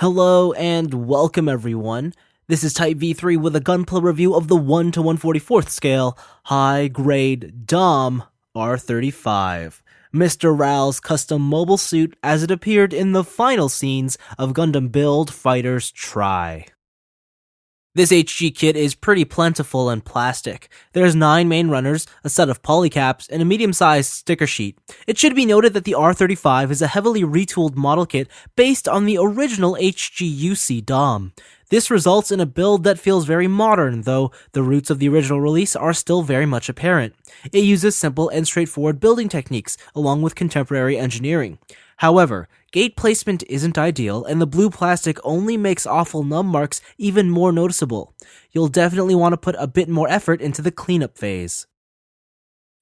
Hello and welcome everyone. This is Type V3 with a gunplay review of the 1 to 1/44th scale, high-grade Dom R35. Mr. Ral's custom mobile suit as it appeared in the final scenes of Gundam Build Fighters Try. This HG kit is pretty plentiful and plastic. There's 9 main runners, a set of polycaps, and a medium-sized sticker sheet. It should be noted that the R35 is a heavily retooled model kit based on the original HGUC Dom. This results in a build that feels very modern, though the roots of the original release are still very much apparent. It uses simple and straightforward building techniques, along with contemporary engineering. However, gate placement isn't ideal, and the blue plastic only makes awful num marks even more noticeable. You'll definitely want to put a bit more effort into the cleanup phase.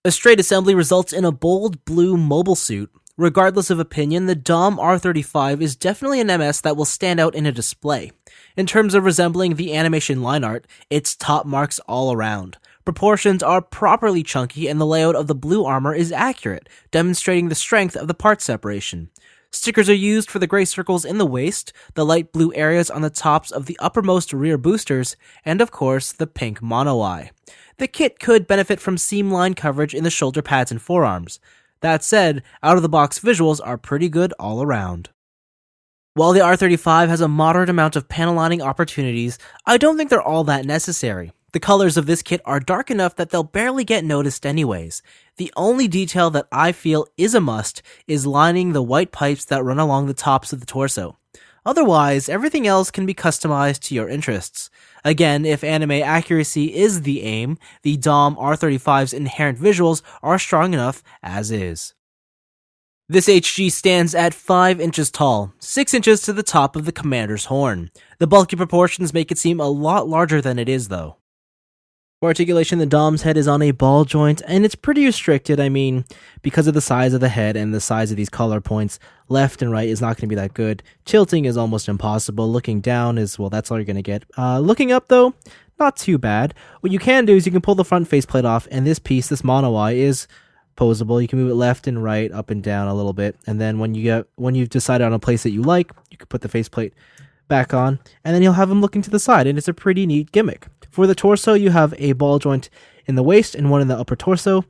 A straight assembly results in a bold blue mobile suit. Regardless of opinion, the Dom R35 is definitely an MS that will stand out in a display. In terms of resembling the animation line art, it's top marks all around. Proportions are properly chunky and the layout of the blue armor is accurate, demonstrating the strength of the part separation. Stickers are used for the gray circles in the waist, the light blue areas on the tops of the uppermost rear boosters, and of course, the pink mono eye. The kit could benefit from seam line coverage in the shoulder pads and forearms. That said, out-of-the-box visuals are pretty good all around. While the R35 has a moderate amount of panel lining opportunities, I don't think they're all that necessary. The colors of this kit are dark enough that they'll barely get noticed anyways. The only detail that I feel is a must is lining the white pipes that run along the tops of the torso. Otherwise, everything else can be customized to your interests. Again, if anime accuracy is the aim, the Dom R35's inherent visuals are strong enough as is. This HG stands at 5 inches tall, 6 inches to the top of the commander's horn. The bulky proportions make it seem a lot larger than it is though. For articulation, the Dom's head is on a ball joint, and it's pretty restricted. I mean, because of the size of the head and the size of these color points, left and right is not going to be that good. Tilting is almost impossible. Looking down is, well, that's all you're going to get. Looking up, though, not too bad. What you can do is you can pull the front faceplate off, and this piece, this mono eye, is posable. You can move it left and right, up and down a little bit, and then when you've decided on a place that you like, you can put the faceplate back on, and then you'll have them looking to the side, and it's a pretty neat gimmick. For the torso, you have a ball joint in the waist and one in the upper torso,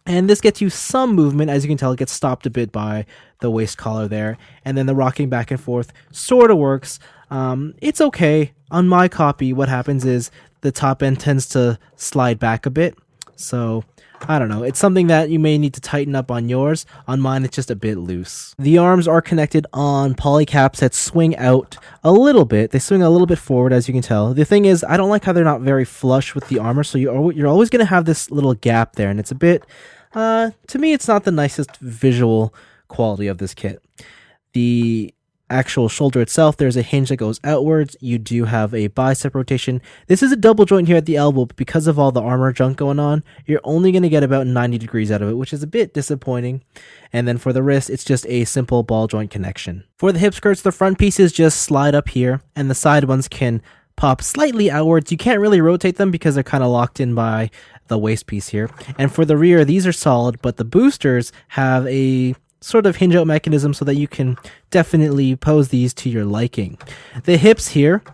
and this gets you some movement. As you can tell, it gets stopped a bit by the waist collar there, and then the rocking back and forth sort of works. It's okay. On my copy, what happens is the top end tends to slide back a bit, so I don't know. It's something that you may need to tighten up on yours. On mine, it's just a bit loose. The arms are connected on polycaps that swing out a little bit. They swing a little bit forward, as you can tell. The thing is, I don't like how they're not very flush with the armor, so you're always going to have this little gap there, and it's a bit, to me, it's not the nicest visual quality of this kit. The actual shoulder itself, there's a hinge that goes outwards. You do have a bicep rotation. This is a double joint here at the elbow, but because of all the armor junk going on, you're only going to get about 90 degrees out of it, which is a bit disappointing. And then for the wrist, it's just a simple ball joint connection. For the hip skirts, the front pieces just slide up here, and the side ones can pop slightly outwards. You can't really rotate them because they're kind of locked in by the waist piece here. And for the rear, these are solid, but the boosters have a sort of hinge out mechanism so that you can definitely pose these to your liking. The hips here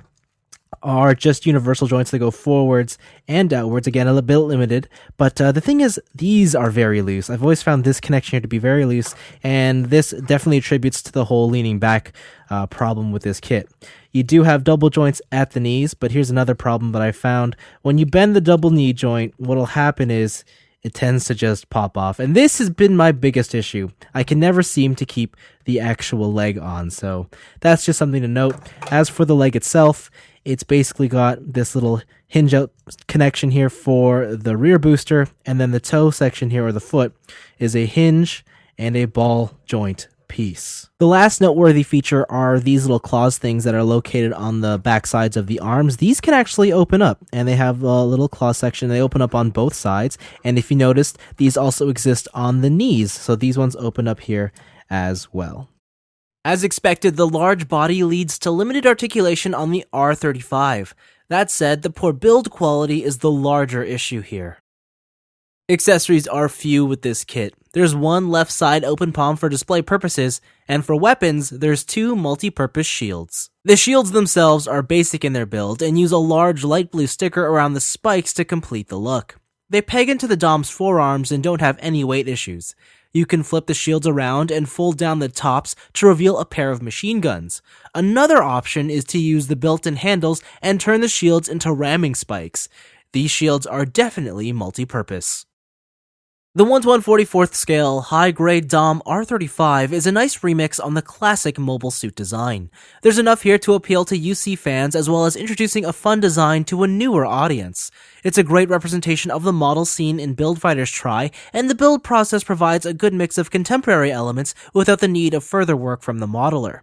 are just universal joints that go forwards and outwards, again a bit limited, but the thing is, these are very loose. I've always found this connection here to be very loose, and this definitely attributes to the whole leaning back problem with this kit. You do have double joints at the knees, but here's another problem that I found. When you bend the double knee joint, what'll happen is it tends to just pop off. And this has been my biggest issue. I can never seem to keep the actual leg on, so that's just something to note. As for the leg itself, it's basically got this little hinge out connection here for the rear booster, and then the toe section here, or the foot, is a hinge and a ball joint piece. The last noteworthy feature are these little claws things that are located on the back sides of the arms. These can actually open up, and they have a little claw section. They open up on both sides, and if you noticed, these also exist on the knees, so these ones open up here as well. As expected, the large body leads to limited articulation on the R35. That said, the poor build quality is the larger issue here. Accessories are few with this kit. There's one left side open palm for display purposes, and for weapons, there's two multi-purpose shields. The shields themselves are basic in their build and use a large light blue sticker around the spikes to complete the look. They peg into the Dom's forearms and don't have any weight issues. You can flip the shields around and fold down the tops to reveal a pair of machine guns. Another option is to use the built-in handles and turn the shields into ramming spikes. These shields are definitely multi-purpose. The 1/144th scale high-grade Dom R35 is a nice remix on the classic mobile suit design. There's enough here to appeal to UC fans as well as introducing a fun design to a newer audience. It's a great representation of the model scene in Build Fighters Try, and the build process provides a good mix of contemporary elements without the need of further work from the modeler.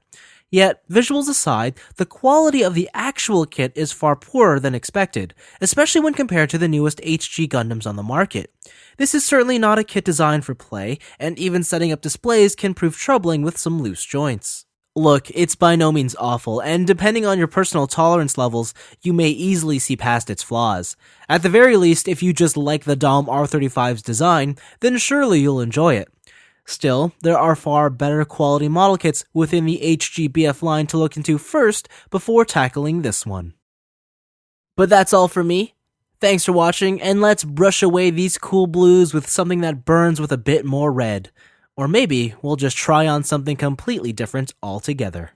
Yet, visuals aside, the quality of the actual kit is far poorer than expected, especially when compared to the newest HG Gundams on the market. This is certainly not a kit designed for play, and even setting up displays can prove troubling with some loose joints. Look, it's by no means awful, and depending on your personal tolerance levels, you may easily see past its flaws. At the very least, if you just like the Dom R35's design, then surely you'll enjoy it. Still, there are far better quality model kits within the HGBF line to look into first before tackling this one. But that's all for me. Thanks for watching, and let's brush away these cool blues with something that burns with a bit more red. Or maybe we'll just try on something completely different altogether.